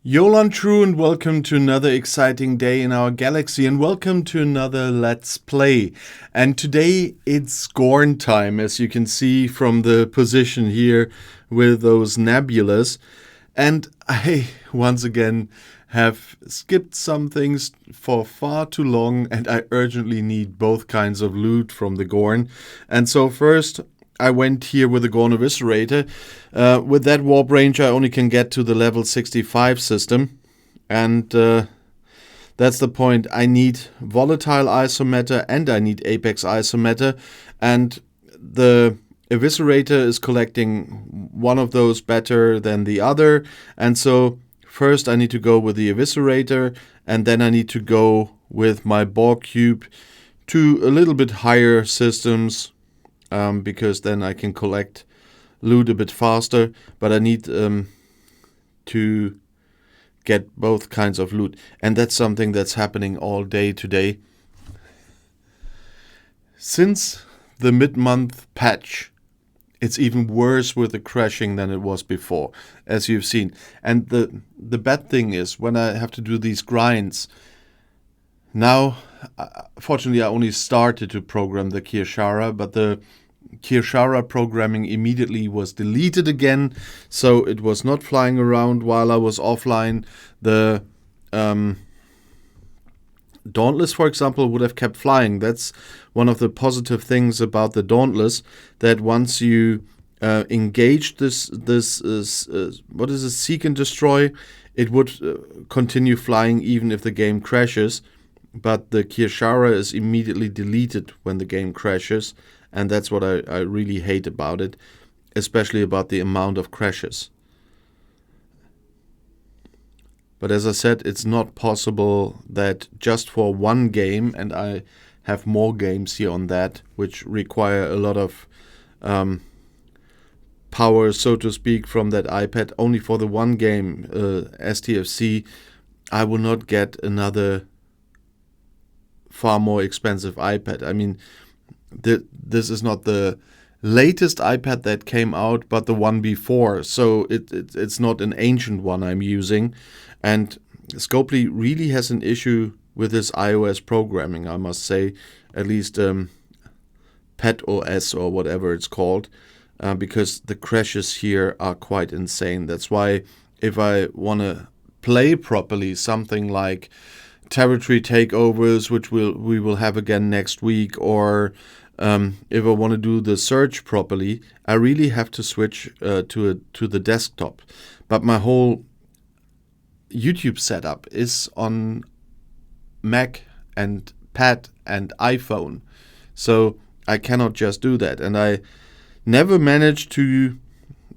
Yolan True, and welcome to another exciting day in our galaxy, and welcome to another Let's Play. And today it's Gorn time, as you can see from the position here with those nebulas. And I, once again, have skipped some things for far too long, and I urgently need both kinds of loot from the Gorn. And so first, I went here with the Gorn Eviscerator. With that warp range, I only can get to the level 65 system. And that's the point. I need Volatile Isomatter and I need Apex Isomatter. And the Eviscerator is collecting one of those better than the other. And so first I need to go with the Eviscerator. And then I need to go with my Borg Cube to a little bit higher systems. Because then I can collect loot a bit faster, but I need to get both kinds of loot, and that's something that's happening all day today. Since the mid-month patch, it's even worse with the crashing than it was before, as you've seen. And the bad thing is, when I have to do these grinds, now, fortunately, I only started to program the Kirshara, but the Kirshara programming immediately was deleted again, so it was not flying around while I was offline. The Dauntless, for example, would have kept flying. That's one of the positive things about the Dauntless, that once you engage this what is it, Seek and Destroy, it would continue flying even if the game crashes. But the Kirshara is immediately deleted when the game crashes, and that's what I really hate about it, especially about the amount of crashes. But as I said, it's not possible that just for one game, and I have more games here on that, which require a lot of power, so to speak, from that iPad. Only for the one game, STFC, I will not get another far more expensive iPad. I mean, this is not the latest iPad that came out, but the one before. So it's not an ancient one I'm using. And Scopely really has an issue with this iOS programming, I must say. At least Pet OS or whatever it's called. Because the crashes here are quite insane. That's why if I want to play properly something like Territory Takeovers, which we will have again next week, or if I want to do the search properly, I really have to switch to the desktop. But my whole YouTube setup is on Mac and Pad and iPhone, so I cannot just do that. And I never managed to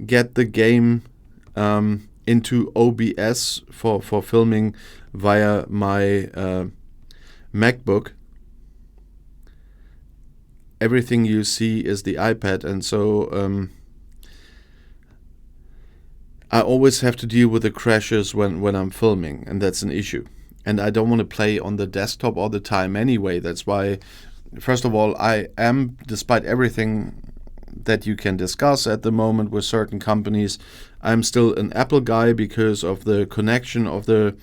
get the game into OBS for filming via my MacBook. Everything you see is the iPad, and so I always have to deal with the crashes when I'm filming, and that's an issue. And I don't want to play on the desktop all the time anyway. That's why, first of all, I am, despite everything that you can discuss at the moment with certain companies, I'm still an Apple guy because of the connection of the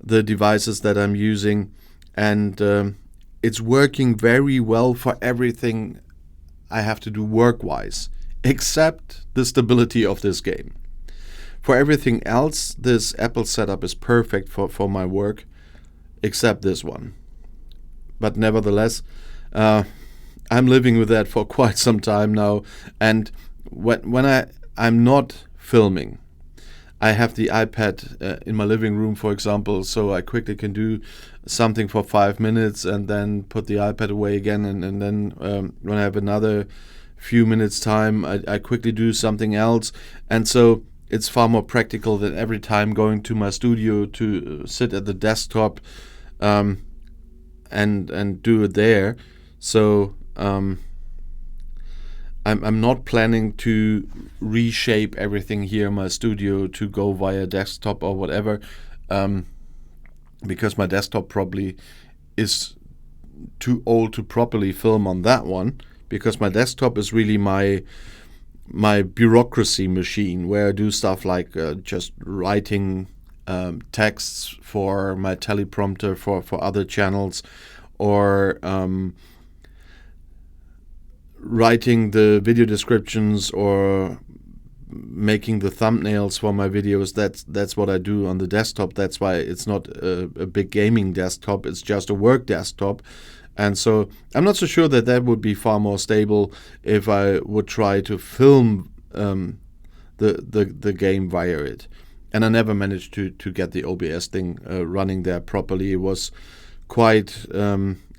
devices that I'm using, and it's working very well for everything I have to do work-wise, except the stability of this game. For everything else, this Apple setup is perfect for my work, except this one. But nevertheless, I'm living with that for quite some time now, and when I'm not filming, I have the iPad in my living room, for example, so I quickly can do something for 5 minutes and then put the iPad away again, and then when I have another few minutes time, I quickly do something else. And so it's far more practical than every time going to my studio to sit at the desktop and do it there. So I'm not planning to reshape everything here in my studio to go via desktop or whatever, because my desktop probably is too old to properly film on that one, because my desktop is really my bureaucracy machine, where I do stuff like just writing texts for my teleprompter for other channels, or writing the video descriptions or making the thumbnails for my videos. That's what I do on the desktop. That's why it's not a big gaming desktop. It's just a work desktop. And so I'm not so sure that would be far more stable if I would try to film the game via it. And I never managed to get the OBS thing running there properly. It was quite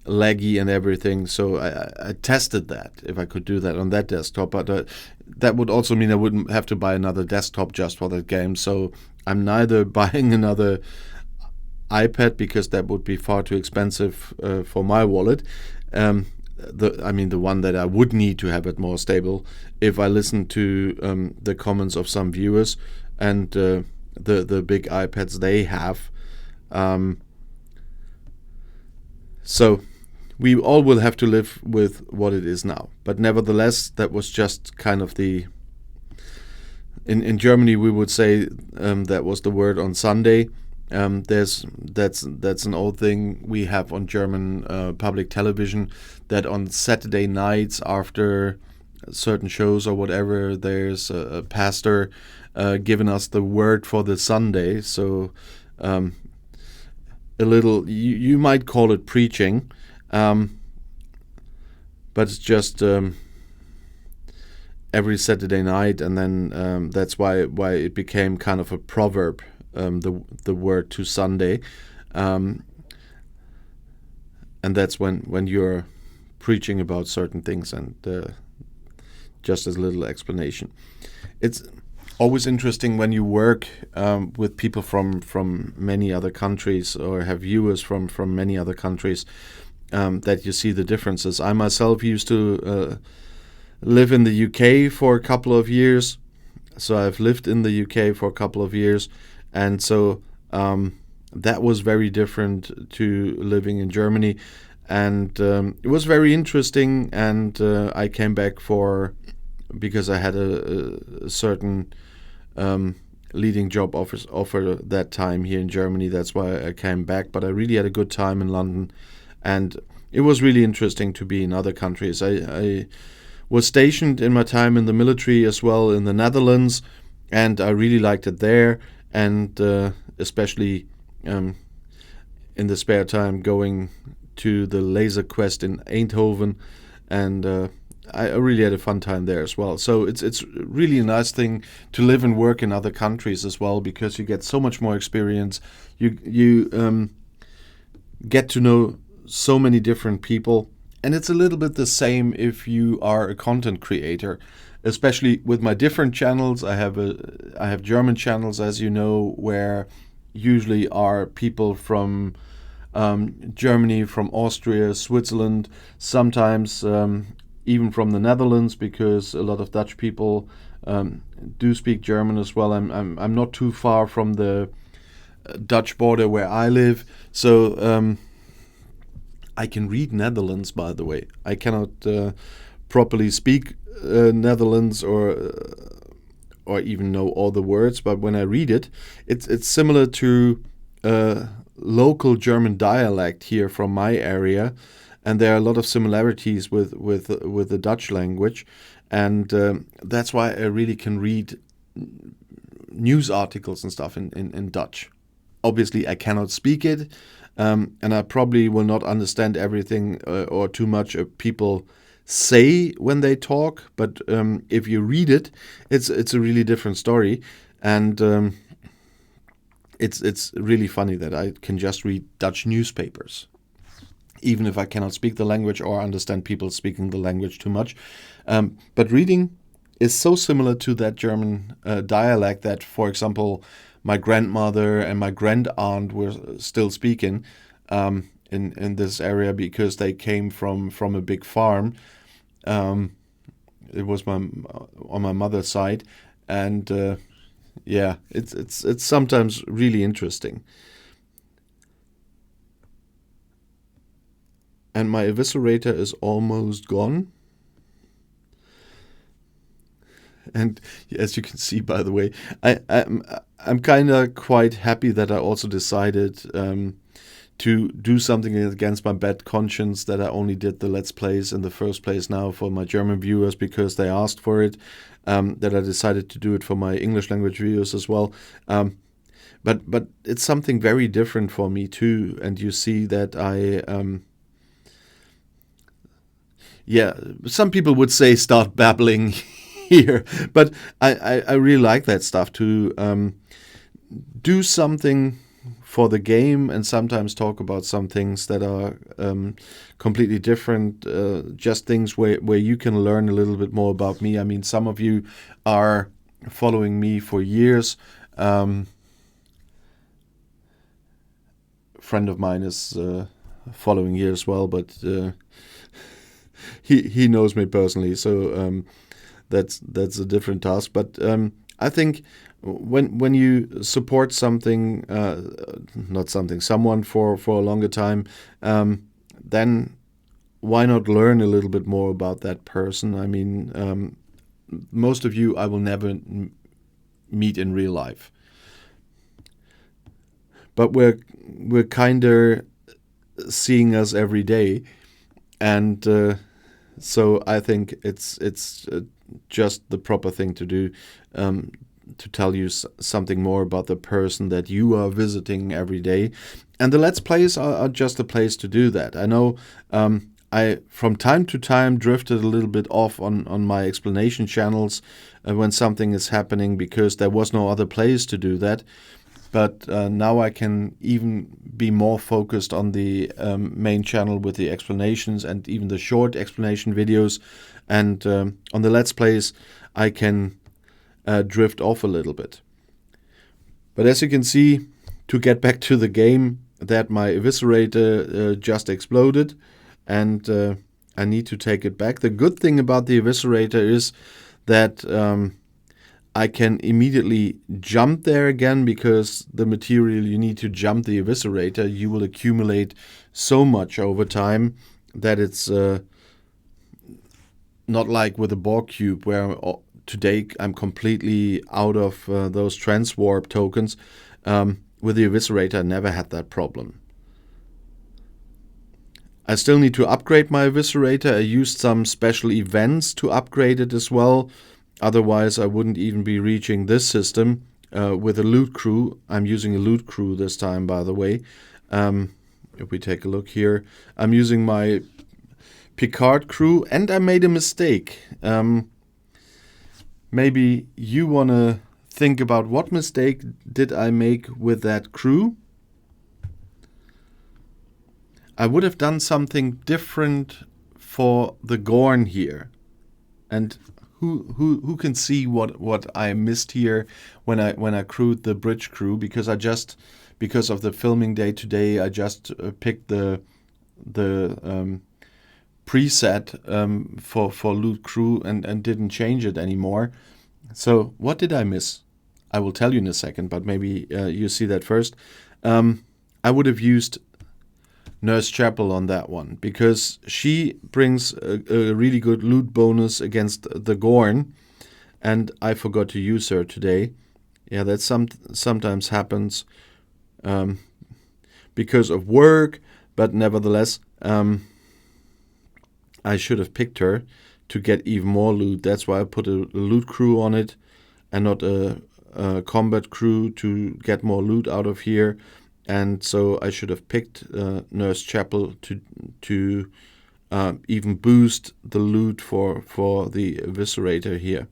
laggy and everything, so I tested that, if I could do that on that desktop, but that would also mean I wouldn't have to buy another desktop just for that game. So I'm neither buying another iPad, because that would be far too expensive for my wallet. The one that I would need to have it more stable if I listen to the comments of some viewers and the big iPads they have. So we all will have to live with what it is now. But nevertheless, that was just kind of the... In Germany, we would say that was the word on Sunday. That's an old thing we have on German public television, that on Saturday nights after certain shows or whatever, there's a pastor giving us the word for the Sunday. So a little, you might call it preaching, but it's just every Saturday night, and then that's why it became kind of a proverb, the word to Sunday, and that's when you're preaching about certain things. And just as a little explanation, it's always interesting when you work with people from many other countries, or have viewers from many other countries, that you see the differences. I myself used to live in the UK for a couple of years, so I've lived in the UK for a couple of years, and so that was very different to living in Germany, and it was very interesting. And I came back because I had a certain leading job offer that time here in Germany. That's why I came back. But I really had a good time in London, and it was really interesting to be in other countries. I was stationed in my time in the military as well in the Netherlands, and I really liked it there, and especially in the spare time going to the laser quest in Eindhoven, and I really had a fun time there as well. So it's really a nice thing to live and work in other countries as well, because you get so much more experience. You get to know so many different people, and it's a little bit the same if you are a content creator, especially with my different channels. I have German channels, as you know, where usually are people from Germany, from Austria, Switzerland, sometimes even from the Netherlands, because a lot of Dutch people do speak German as well. I'm not too far from the Dutch border where I live, so I can read Netherlands, by the way. I cannot properly speak Netherlands or even know all the words, but when I read it, it's similar to local German dialect here from my area, and there are a lot of similarities with the Dutch language, and that's why I really can read news articles and stuff in Dutch. Obviously, I cannot speak it, and I probably will not understand everything or too much people say when they talk. But if you read it, it's a really different story, and it's really funny that I can just read Dutch newspapers, even if I cannot speak the language or understand people speaking the language too much. But reading is so similar to that German dialect that, for example, my grandmother and my grandaunt were still speaking in this area, because they came from a big farm. It was on my mother's side, and yeah, it's sometimes really interesting. And my eviscerator is almost gone. And as you can see, by the way, I'm kind of quite happy that I also decided to do something against my bad conscience, that I only did the Let's Plays in the first place now for my German viewers because they asked for it, that I decided to do it for my English language viewers as well. But it's something very different for me too, and you see that some people would say start babbling here, but I really like that stuff to do something for the game and sometimes talk about some things that are completely different, just things where you can learn a little bit more about me. I mean, some of you are following me for years. Friend of mine is following here as well, but he knows me personally, so that's a different task. But I think when you support something, someone for a longer time, then why not learn a little bit more about that person? I mean, most of you I will never meet in real life, but we're kind of seeing us every day, and so I think it's just the proper thing to do, to tell you something more about the person that you are visiting every day. And the Let's Plays are just a place to do that. I know I, from time to time, drifted a little bit off on my explanation channels when something is happening, because there was no other place to do that. But now I can even be more focused on the main channel with the explanations and even the short explanation videos. And on the Let's Plays, I can drift off a little bit. But as you can see, to get back to the game, that my eviscerator just exploded, and I need to take it back. The good thing about the eviscerator is that I can immediately jump there again, because the material you need to jump the eviscerator, you will accumulate so much over time that it's not like with a Borg cube, where today I'm completely out of those transwarp tokens. With the eviscerator, I never had that problem. I still need to upgrade my eviscerator. I used some special events to upgrade it as well. Otherwise, I wouldn't even be reaching this system with a loot crew. I'm using a loot crew this time, by the way. If we take a look here, I'm using my Picard crew, and I made a mistake. Maybe you want to think about what mistake did I make with that crew. I would have done something different for the Gorn here. And who can see what I missed here when I crewed the bridge crew? Because of the filming day today, I just picked the preset for loot crew and didn't change it anymore. So what did I miss? I will tell you in a second, but maybe you see that first. I would have used Nurse Chapel on that one, because she brings a really good loot bonus against the Gorn, and I forgot to use her today. Yeah, that sometimes happens because of work, but nevertheless, I should have picked her to get even more loot. That's why I put a loot crew on it and not a combat crew to get more loot out of here. And so I should have picked Nurse Chapel to even boost the loot for the eviscerator here.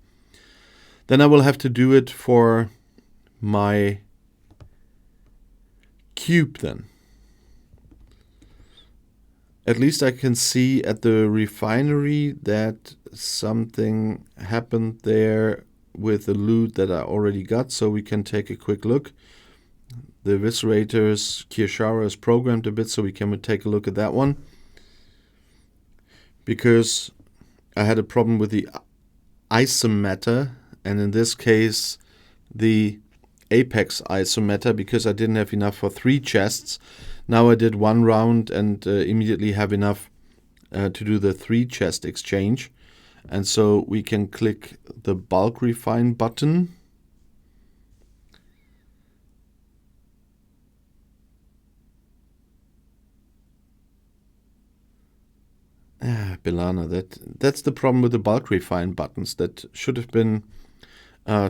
Then I will have to do it for my cube then. At least I can see at the refinery that something happened there with the loot that I already got, so we can take a quick look. The eviscerator's Kirshara is programmed a bit, so we can take a look at that one. Because I had a problem with the isometer, and in this case the apex isometer, because I didn't have enough for 3 chests. Now I did 1 round and immediately have enough to do the 3 chest exchange. And so we can click the bulk refine button. Belana. That's the problem with the bulk refine buttons. That should have been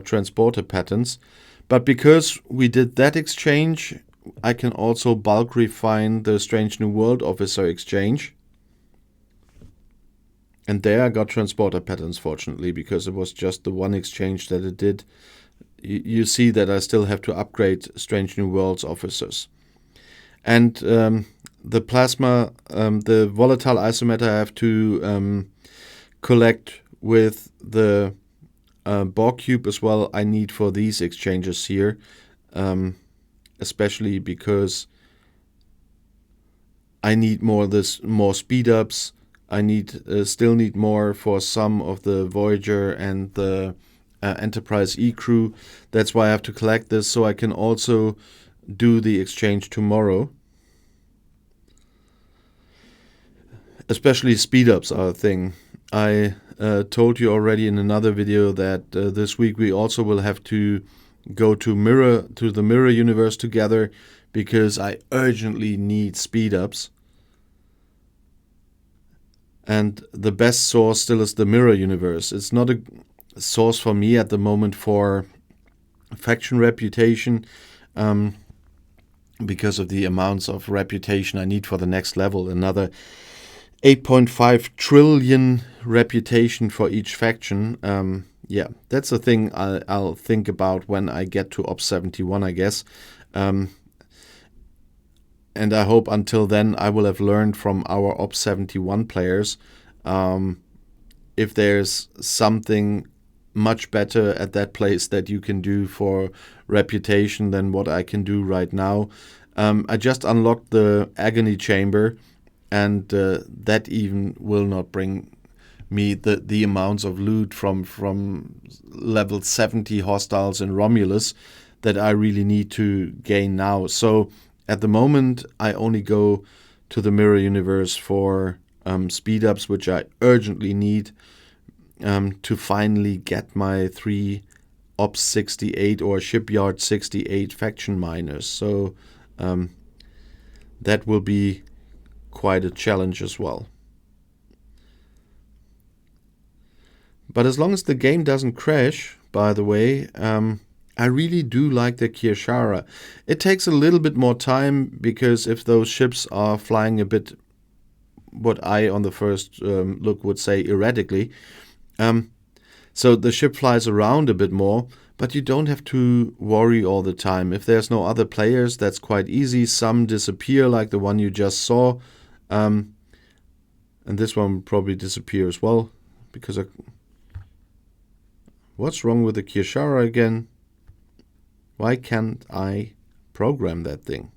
transporter patterns. But because we did that exchange, I can also bulk refine the Strange New World Officer exchange. And there I got transporter patterns, fortunately, because it was just the one exchange that it did. You see that I still have to upgrade Strange New Worlds officers. And the plasma, the volatile isomatter I have to collect with the Borg cube as well, I need for these exchanges here, especially because I need more speed ups. I still need more for some of the Voyager and the Enterprise E crew. That's why I have to collect this, so I can also do the exchange tomorrow. Especially speed ups are a thing. I told you already in another video that this week we also will have to go to the mirror universe together, because I urgently need speed ups. And the best source still is the mirror universe. It's not a source for me at the moment for faction reputation, because of the amounts of reputation I need for the next level. Another 8.5 trillion reputation for each faction. Yeah, that's a thing I'll think about when I get to Ops 71, I guess. And I hope until then I will have learned from our Ops 71 players if there's something much better at that place that you can do for reputation than what I can do right now. I just unlocked the Agony Chamber, and that even will not bring me the amounts of loot from level 70 hostiles in Romulus that I really need to gain now. So at the moment, I only go to the mirror universe for speed ups, which I urgently need to finally get my 3 Ops 68 or Shipyard 68 faction miners. So that will be quite a challenge as well. But as long as the game doesn't crash, by the way, I really do like the Kirshara. It takes a little bit more time, because if those ships are flying a bit, what I on the first look would say erratically, so the ship flies around a bit more, but you don't have to worry all the time. If there's no other players, that's quite easy. Some disappear, like the one you just saw, and this one will probably disappear as well, because what's wrong with the Kirshara again? Why can't I program that thing?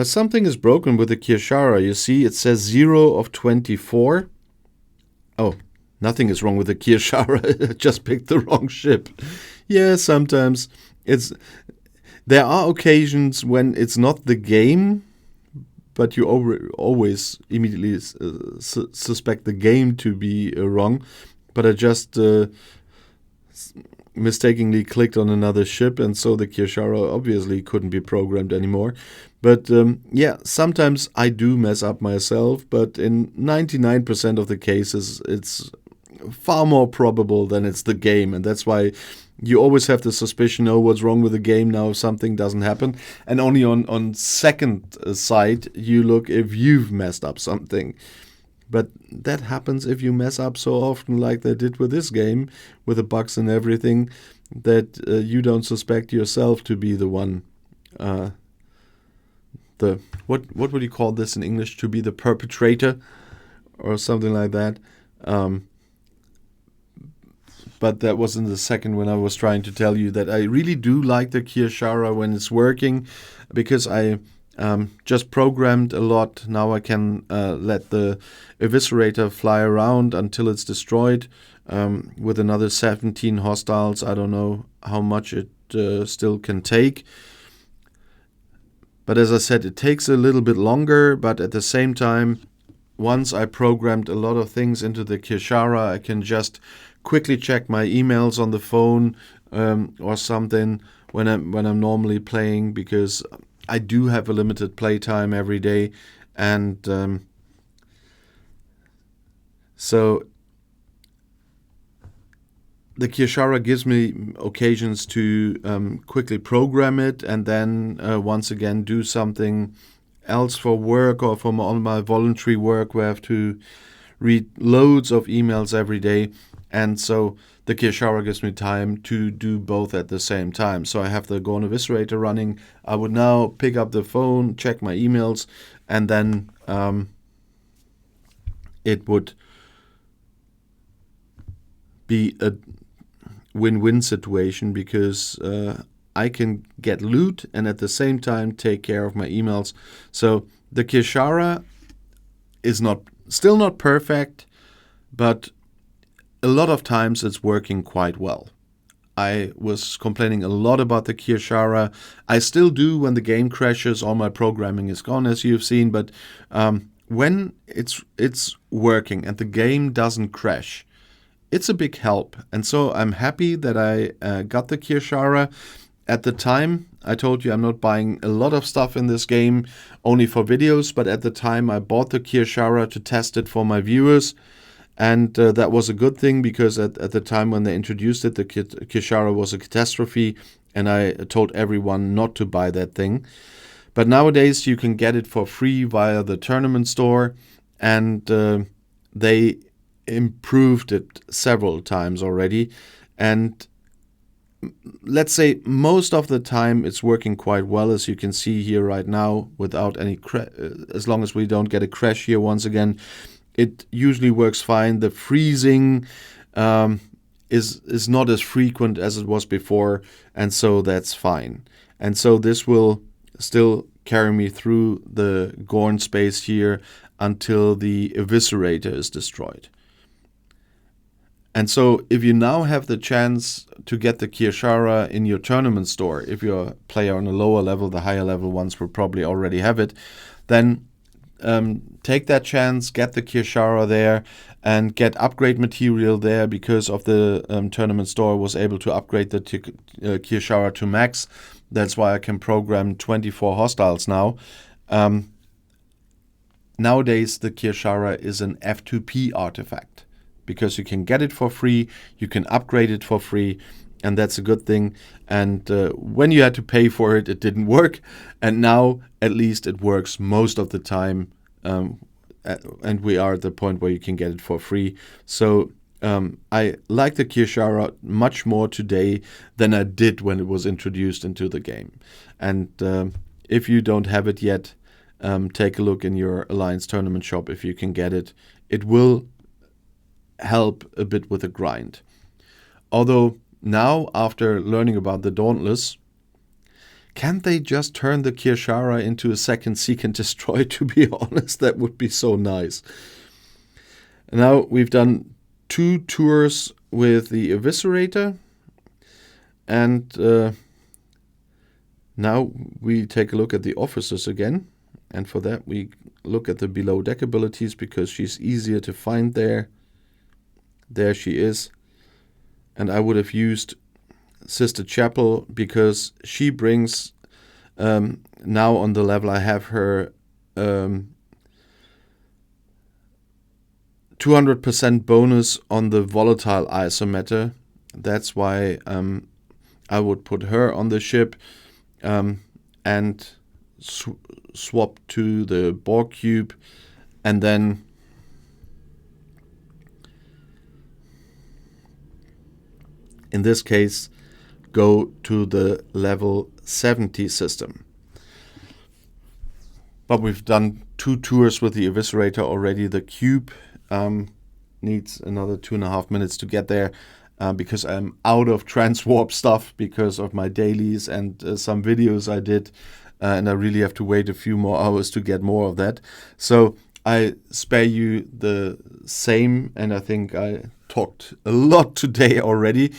Something is broken with the Kirshara. You see, it says 0 of 24. Oh, nothing is wrong with the Kirshara. I just picked the wrong ship. Yeah, sometimes there are occasions when it's not the game, but you always immediately suspect the game to be wrong. But I just mistakenly clicked on another ship, and so the Kirshara obviously couldn't be programmed anymore. But yeah, sometimes I do mess up myself, but in 99% of the cases it's far more probable than it's the game, and that's why you always have the suspicion, oh, what's wrong with the game now if something doesn't happen, and only on second sight you look if you've messed up something. But that happens if you mess up so often, like they did with this game, with the bugs and everything, that you don't suspect yourself to be the one. What would you call this in English? To be the perpetrator, or something like that. But that was in the second when I was trying to tell you that I really do like the Kirshara when it's working, because I just programmed a lot. Now I can let the Eviscerator fly around until it's destroyed with another 17 hostiles. I don't know how much it still can take. But as I said, it takes a little bit longer, but at the same time, once I programmed a lot of things into the Kirshara, I can just quickly check my emails on the phone or something when I'm normally playing, because I do have a limited playtime every day, And so the Kirshara gives me occasions to quickly program it, and then once again do something else for work or for all my voluntary work where I have to read loads of emails every day. And so the Kirshara gives me time to do both at the same time. So I have the Gorn Eviscerator running. I would now pick up the phone, check my emails, and then it would be a win-win situation, because I can get loot and at the same time take care of my emails. So the Kirshara is still not perfect, but a lot of times it's working quite well. I was complaining a lot about the Kirshara. I still do when the game crashes. All my programming is gone, as you've seen. But when it's working and the game doesn't crash, it's a big help. And so I'm happy that I got the Kirshara. At the time, I told you I'm not buying a lot of stuff in this game, only for videos. But at the time, I bought the Kirshara to test it for my viewers. And that was a good thing, because at the time when they introduced it, the Kirshara was a catastrophe. And I told everyone not to buy that thing. But nowadays, you can get it for free via the tournament store. And they improved it several times already, and let's say most of the time it's working quite well, as you can see here right now, without any as long as we don't get a crash here once again. It usually works fine. The freezing is not as frequent as it was before, and so that's fine. And so this will still carry me through the Gorn space here until the Eviscerator is destroyed. And so if you now have the chance to get the Kirshara in your tournament store, if you're a player on a lower level, the higher level ones will probably already have it, then take that chance, get the Kirshara there, and get upgrade material there, because of the tournament store was able to upgrade the Kirshara to max. That's why I can program 24 hostiles now. Nowadays, the Kirshara is an F2P artifact, because you can get it for free, you can upgrade it for free, and that's a good thing. And when you had to pay for it, it didn't work, and now at least it works most of the time, and we are at the point where you can get it for free. So I like the Kirshara much more today than I did when it was introduced into the game. And if you don't have it yet, take a look in your Alliance tournament shop if you can get it. It will help a bit with the grind. Although now, after learning about the Dauntless, can't they just turn the Kirshara into a second Seek and Destroy? To be honest, that would be so nice. Now we've done 2 tours with the Eviscerator, and now we take a look at the officers again. And for that we look at the below deck abilities, because she's easier to find there. There she is. And I would have used Sister Chapel, because she brings, now on the level I have her, 200% bonus on the volatile isometer. That's why I would put her on the ship and swap to the Borg cube, and then in this case go to the level 70 system. But we've done 2 tours with the Eviscerator already. The cube needs another 2.5 minutes to get there, because I'm out of transwarp stuff because of my dailies and some videos I did, and I really have to wait a few more hours to get more of that. So I spare you the same, and I think I talked a lot today already.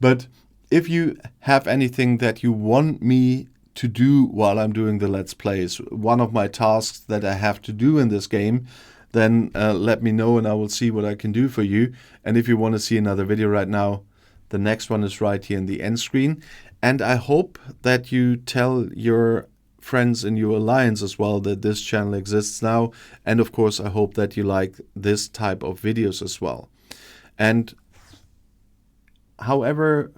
But if you have anything that you want me to do while I'm doing the Let's Plays, one of my tasks that I have to do in this game, then let me know and I will see what I can do for you. And if you want to see another video right now, the next one is right here in the end screen. And I hope that you tell your friends in your alliance as well that this channel exists now. And of course, I hope that you like this type of videos as well. And however,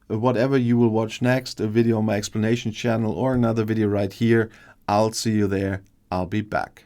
whatever you will watch next, a video on my explanation channel or another video right here, I'll see you there. I'll be back.